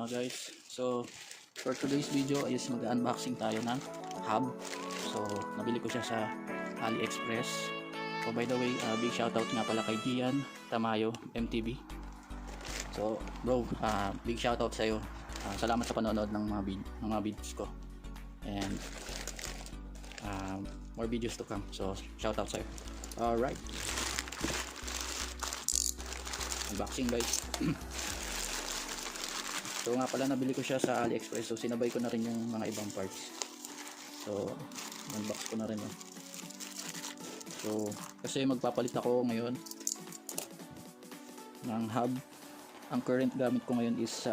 Guys, so for today's video is mag-unboxing tayo ng hub. So nabili ko siya sa AliExpress. So by the way, big shoutout nga pala kay Gian Tamayo MTB. So bro, big shoutout sa iyo. Salamat sa panonood ng mga videos ko. And more videos to come. So shoutout sa iyo. Alright. Unboxing guys. So nga pala, nabili ko siya sa AliExpress. So sinabay ko na rin yung mga ibang parts. So unbox ko na rin yun. So kasi magpapalit ako ngayon ng hub. Ang current gamit ko ngayon is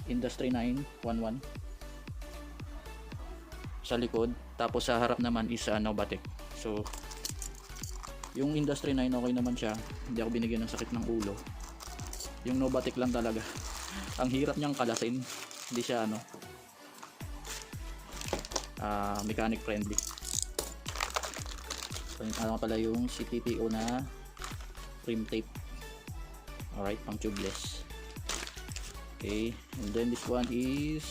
Industry 911 sa likod. Tapos sa harap naman is Novatec. So yung Industry 9 okay naman siya. Hindi ako binigyan ng sakit ng ulo. Yung Novatec lang talaga. Ang hirap niyang kalasin. Hindi siya mechanic friendly. So yung pala yung CTTO na rim tape. Alright, pang tubeless. Okay, and then this one is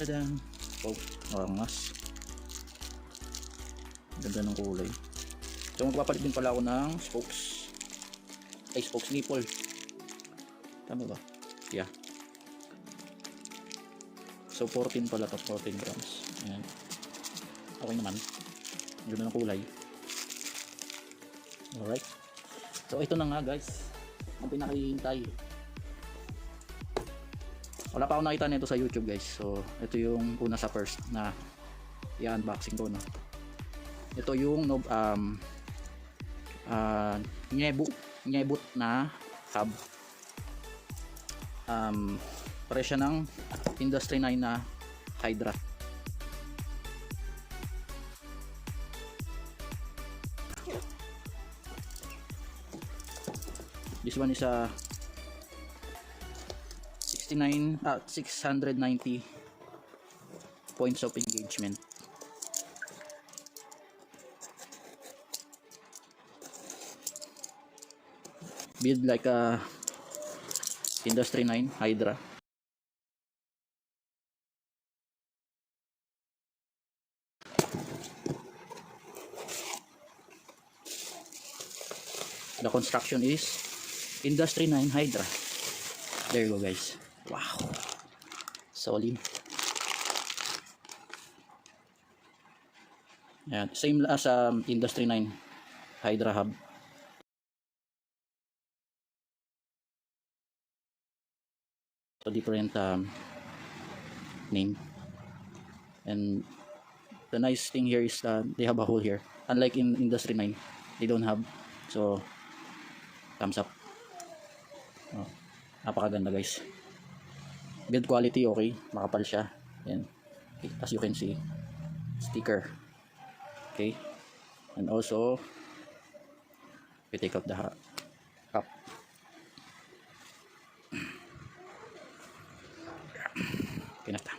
tadang! Oh, orangas. Ganda ng kulay. So magpapalit din pala ako ng spokes. Ay, spokes nipple. Tama ba? Yeah. So 14 pala to, 14 grams. Ayan. Okay naman. Ganda ng kulay. Alright. So ito na nga guys, ang pinakahihintay. Wala pa ako nakita nito sa YouTube guys. So ito yung una sa first na i-unboxing ko, no. Ito yung NGEBUT na hub. Presyo ng Industry 9 na hydra. This one is 690 points of engagement. Build like a Industry 9 hydra. The construction is Industry 9 hydra. There you go guys. Wow, solid. Yeah, same as Industry 9 hydra hub. So different name. And the nice thing here is they have a hole here. Unlike in Industry 9, they don't have. So thumbs up. Oh, napakaganda guys. Build quality okay, makapal siya. Yan. Okay, as you can see, sticker. Okay. And also we take out the cup. Okay na ta.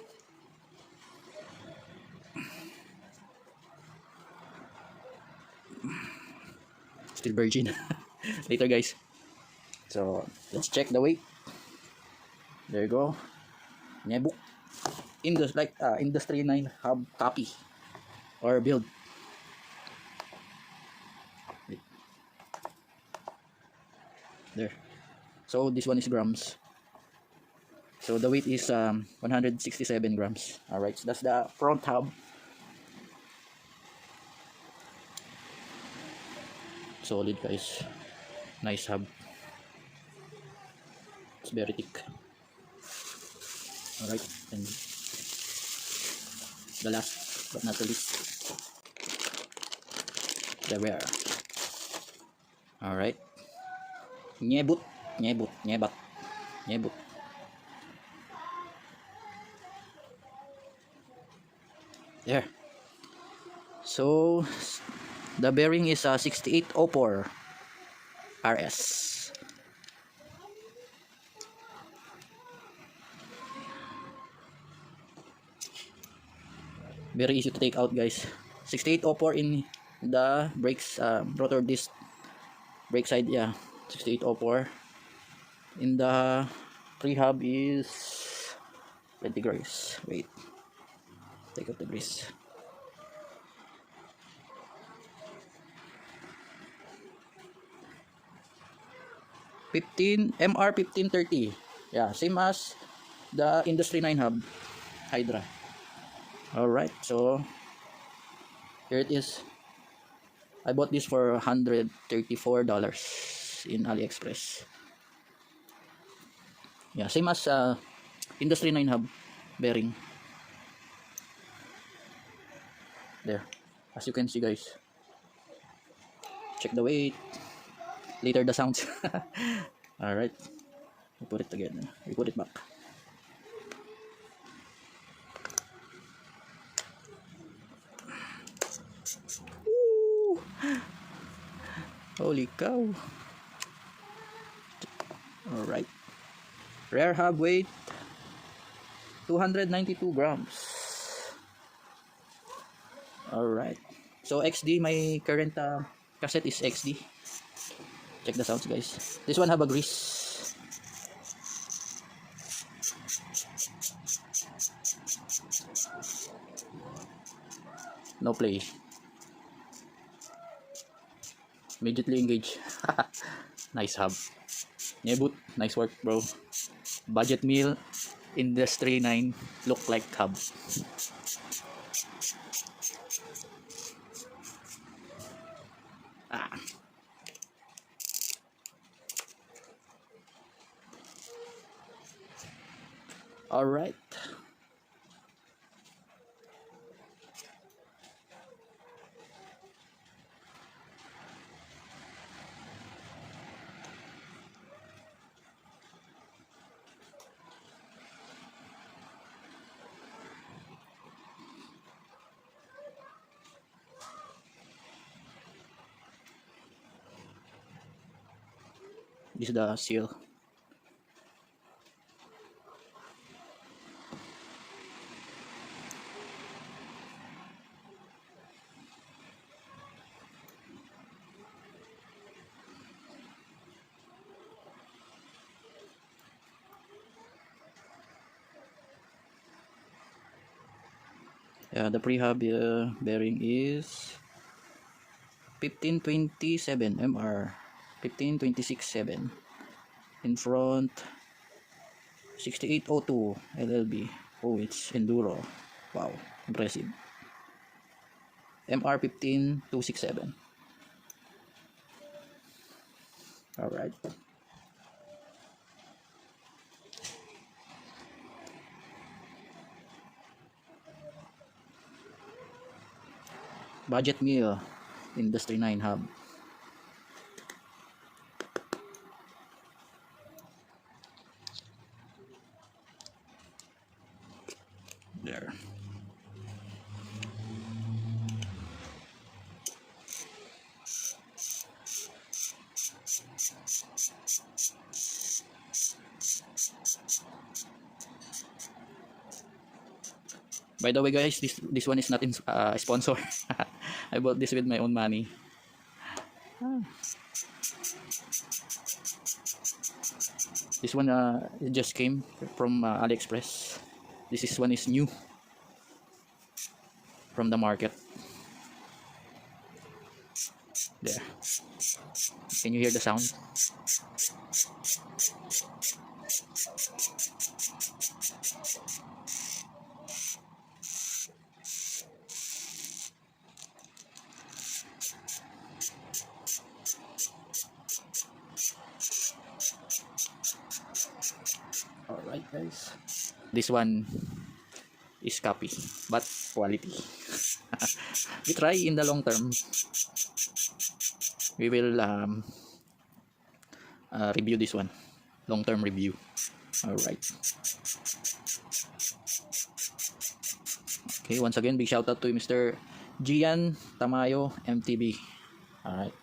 Still virgin. Later guys. So let's check the weight. There you go. NGEBUT Industry 9 hub copy or build. There. So this one is grams. So the weight is 167 grams. Alright, so that's the front hub. Solid guys. Nice hub. It's very thick. Alright, and the last but not the least, the wear. Alright, NGEBUT. There. So the bearing is 6804 RS. Very easy to take out, guys. 6804 in the brakes, rotor disc brake side, yeah. 6804 in the pre-hub is 20 degrees. Wait, take out the grease. MR 1530, yeah, same as the Industry 9 hub Hydra. Alright, so here it is. I bought this for $134 in AliExpress. Yeah, same as Industry 9 hub bearing. There, as you can see, guys. Check the weight, later the sounds. Alright, we put it together, we put it back. Woo! Holy cow. Alright, rear hub weight 292 grams. Alright, so XD, my current cassette is XD. Check the sounds, guys. This one have a grease. No play. Immediately engage. Nice hub. NGEBUT, nice work, bro. Budget meal, Industry 9, look like hub. Ah. All right. This is the seal. Yeah, the pre-hub bearing is 1527 MR, 1526/7. In front 6802 LLB. Oh, it's enduro. Wow, impressive. MR 15267. All right. Budget meal, Industry 9 hub. There. By the way, guys, this one is not in sponsor. I bought this with my own money. This one it just came from AliExpress. This one is new from the market. There. Can you hear the sound? Alright, guys. This one is copy, but quality. We try in the long term. We will review this one. Long term review. Alright. Okay, once again, big shout out to Mr. Gian Tamayo MTB. Alright.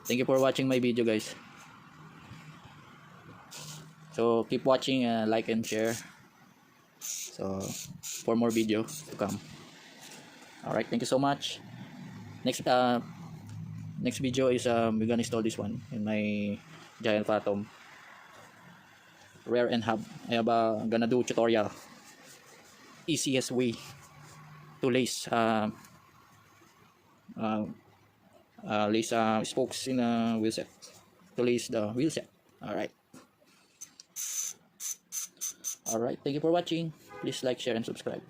Thank you for watching my video, guys. So keep watching, like and share. So for more video to come. Alright, thank you so much. Next video is we're gonna install this one in my giant phantom rare and hub. I have gonna do tutorial easiest way to lace spokes in a wheel set, to lace the wheel set. Alright, thank you for watching. Please like, share, and subscribe.